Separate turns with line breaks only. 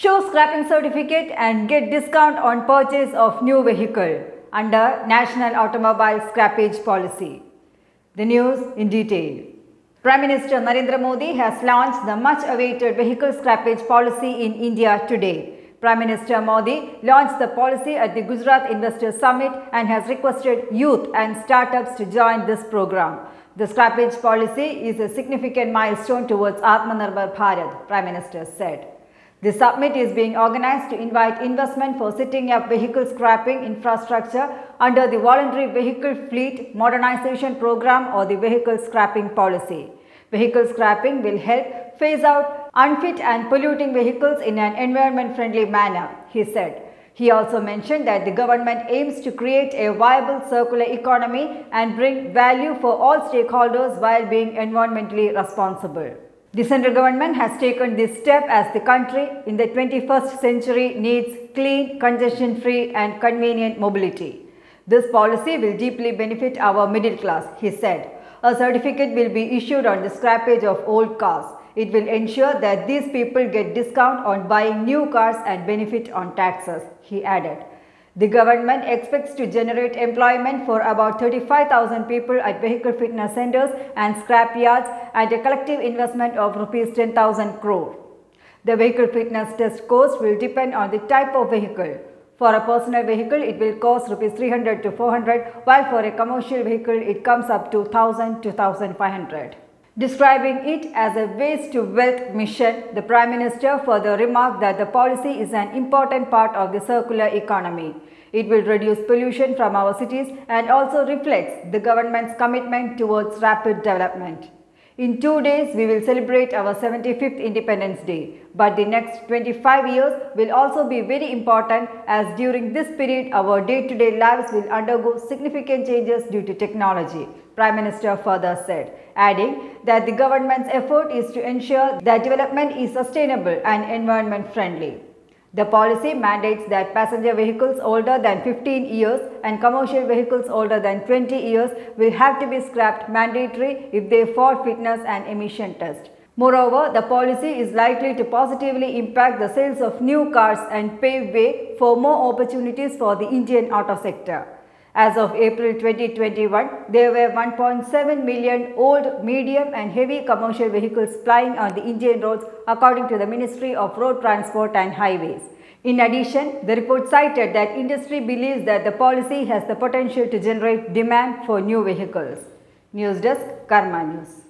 Show scrapping certificate and get discount on purchase of new vehicle under National Automobile Scrappage Policy. The news in detail. Prime Minister Narendra Modi has launched the much-awaited vehicle scrappage policy in India today. Prime Minister Modi launched the policy at the Gujarat Investor Summit and has requested youth and startups to join this program. The scrappage policy is a significant milestone towards Atmanirbhar Bharat, Prime Minister said. The summit is being organized to invite investment for setting up vehicle scrapping infrastructure under the Voluntary Vehicle Fleet Modernization Program or the Vehicle Scrapping Policy. Vehicle scrapping will help phase out unfit and polluting vehicles in an environment-friendly manner, he said. He also mentioned that the government aims to create a viable circular economy and bring value for all stakeholders while being environmentally responsible. The central government has taken this step as the country in the 21st century needs clean, congestion-free and convenient mobility. This policy will deeply benefit our middle class, he said. A certificate will be issued on the scrappage of old cars. It will ensure that these people get discount on buying new cars and benefit on taxes, he added. The government expects to generate employment for about 35,000 people at vehicle fitness centers and scrap yards at a collective investment of Rs 10,000 crore. The vehicle fitness test cost will depend on the type of vehicle. For a personal vehicle, it will cost Rs 300 to 400, while for a commercial vehicle, it comes up to 1,000 to 1,500. Describing it as a waste to wealth mission, the Prime Minister further remarked that the policy is an important part of the circular economy. It will reduce pollution from our cities and also reflects the government's commitment towards rapid development. In 2 days, we will celebrate our 75th Independence Day, but the next 25 years will also be very important as during this period our day-to-day lives will undergo significant changes due to technology, Prime Minister further said, adding that the government's effort is to ensure that development is sustainable and environment-friendly. The policy mandates that passenger vehicles older than 15 years and commercial vehicles older than 20 years will have to be scrapped mandatory if they fall fitness and emission test. Moreover, the policy is likely to positively impact the sales of new cars and pave way for more opportunities for the Indian auto sector. As of April 2021, there were 1.7 million old, medium and heavy commercial vehicles plying on the Indian roads according to the Ministry of Road Transport and Highways. In addition, the report cited that industry believes that the policy has the potential to generate demand for new vehicles. News Desk, Karma News.